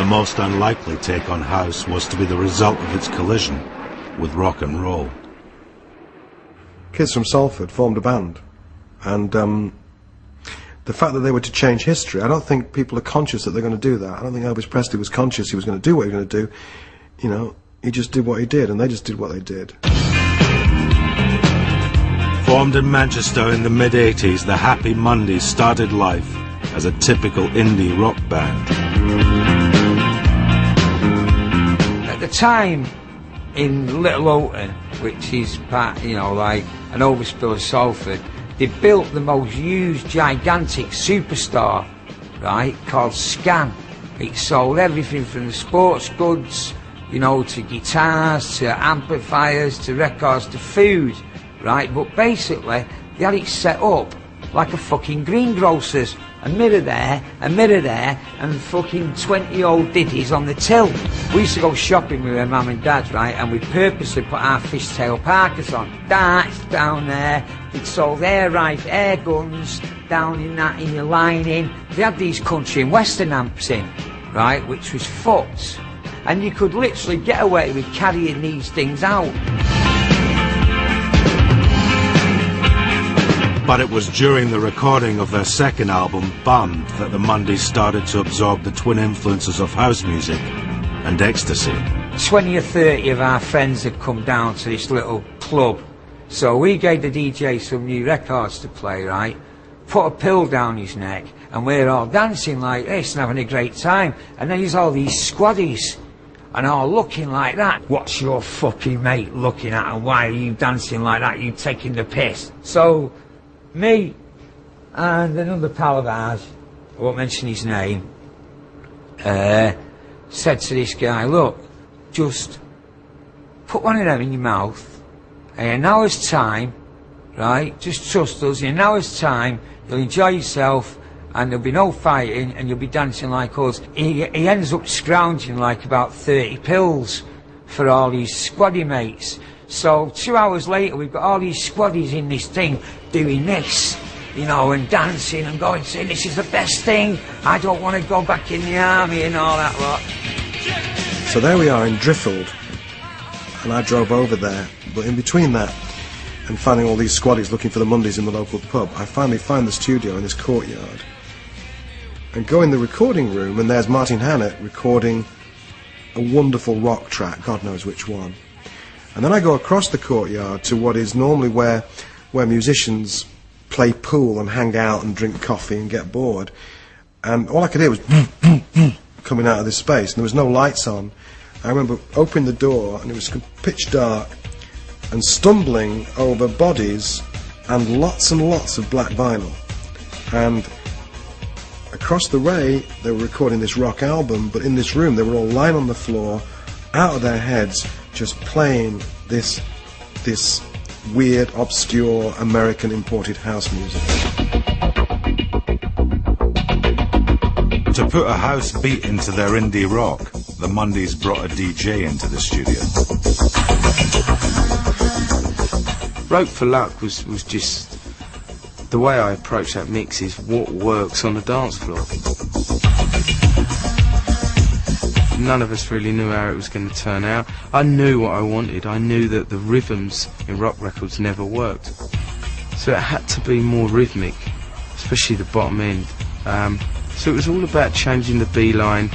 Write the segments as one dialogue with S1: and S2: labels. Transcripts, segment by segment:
S1: the most unlikely take on house was to be the result of its collision with rock and roll.
S2: Kids from Salford formed a band, and the fact that they were to change history, I don't think people are conscious that they're going to do that. I don't think Elvis Presley was conscious he was going to do what he was going to do. You know, he just did what he did, and they just did what they did.
S1: Formed in Manchester in the mid-80s, the Happy Mondays started life as a typical indie rock band.
S3: At the time, in Little Houghton, which is part, you know, like an overspill of Salford, they built the most used, gigantic superstar, right, called Scan. It sold everything from the sports goods, you know, to guitars, to amplifiers, to records, to food, right? But basically, they had it set up like a fucking greengrocer's. A mirror there, and fucking 20 old ditties on the till. We used to go shopping with our mum and dad, right, and we purposely put our fishtail parkas on. Darts down there, they'd sold air guns down in your lining. They had these country and western amps in, right, which was fucked. And you could literally get away with carrying these things out.
S1: But it was during the recording of their second album, Bummed, that the Mondays started to absorb the twin influences of house music and ecstasy.
S3: 20 or 30 of our friends had come down to this little club. So we gave the DJ some new records to play, right? Put a pill down his neck, and we're all dancing like this and having a great time. And then there's all these squaddies, and all looking like that. What's your fucking mate looking at, and why are you dancing like that? You taking the piss. So me and another pal of ours, I won't mention his name, said to this guy, look, just put one of them in your mouth, and in an hour's time, right, just trust us, in an hour's time, you'll enjoy yourself, and there'll be no fighting, and you'll be dancing like us. He ends up scrounging like about 30 pills for all these squaddy mates. So 2 hours later, we've got all these squaddies in this thing doing this, you know, and dancing and going, saying, this is the best thing, I don't want to go back in the army and all that lot.
S2: So there we are in Driffield, and I drove over there, but in between that and finding all these squaddies looking for the Mondays in the local pub, I finally find the studio in this courtyard and go in the recording room, and there's Martin Hannett recording a wonderful rock track, God knows which one. And then I go across the courtyard to what is normally where musicians play pool and hang out and drink coffee and get bored. And all I could hear was coming out of this space, and there was no lights on. I remember opening the door, and it was pitch dark, and stumbling over bodies and lots of black vinyl. And across the way, they were recording this rock album, but in this room, they were all lying on the floor, out of their heads, just playing this weird, obscure, American imported house music.
S1: To put a house beat into their indie rock, the Mondays brought a DJ into the studio.
S4: Rope for Luck was just... The way I approach that mix is what works on the dance floor. None of us really knew how it was going to turn out. I knew what I wanted. I knew that the rhythms in rock records never worked. So it had to be more rhythmic, especially the bottom end. So it was all about changing the B line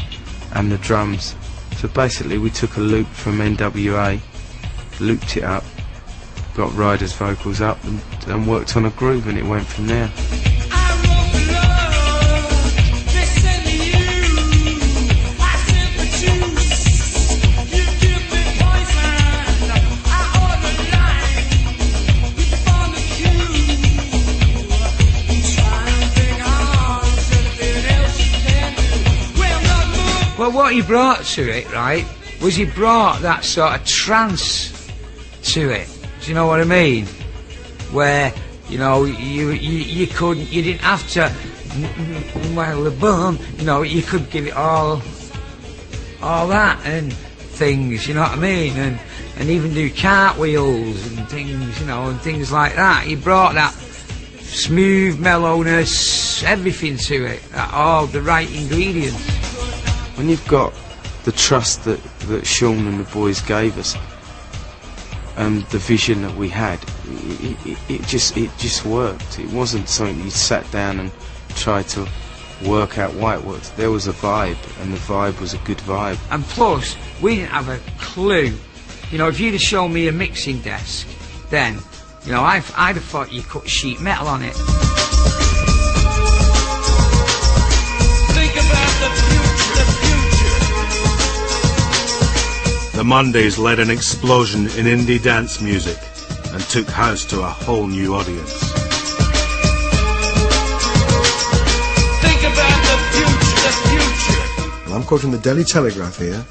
S4: and the drums. So basically we took a loop from NWA, looped it up, got Ryder's vocals up and worked on a groove, and it went from there.
S3: Well, what he brought to it, right, was he brought that sort of trance to it. Do you know what I mean? Where, you know, you didn't have to, well, the boom, you know, you could give it all that and things, you know what I mean? And even do cartwheels and things, you know, and things like that. He brought that smooth mellowness, everything to it, all the right ingredients.
S4: When you've got the trust that Sean and the boys gave us, and the vision that we had, it just worked. It wasn't something you sat down and tried to work out why it worked. There was a vibe, and the vibe was a good vibe.
S3: And plus, we didn't have a clue. You know, if you'd have shown me a mixing desk, then, you know, I'd have thought you cut sheet metal on it.
S5: Think about the future, the future.
S1: The Mondays led an explosion in indie dance music and took house to a whole new audience.
S5: Think about the future, the future.
S2: And I'm quoting the Daily Telegraph here.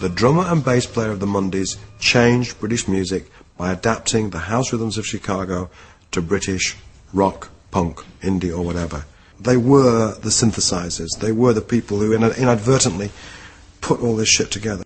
S2: The drummer and bass player of the Mondays changed British music by adapting the house rhythms of Chicago to British rock, punk, indie or whatever. They were the synthesizers. They were the people who inadvertently put all this shit together.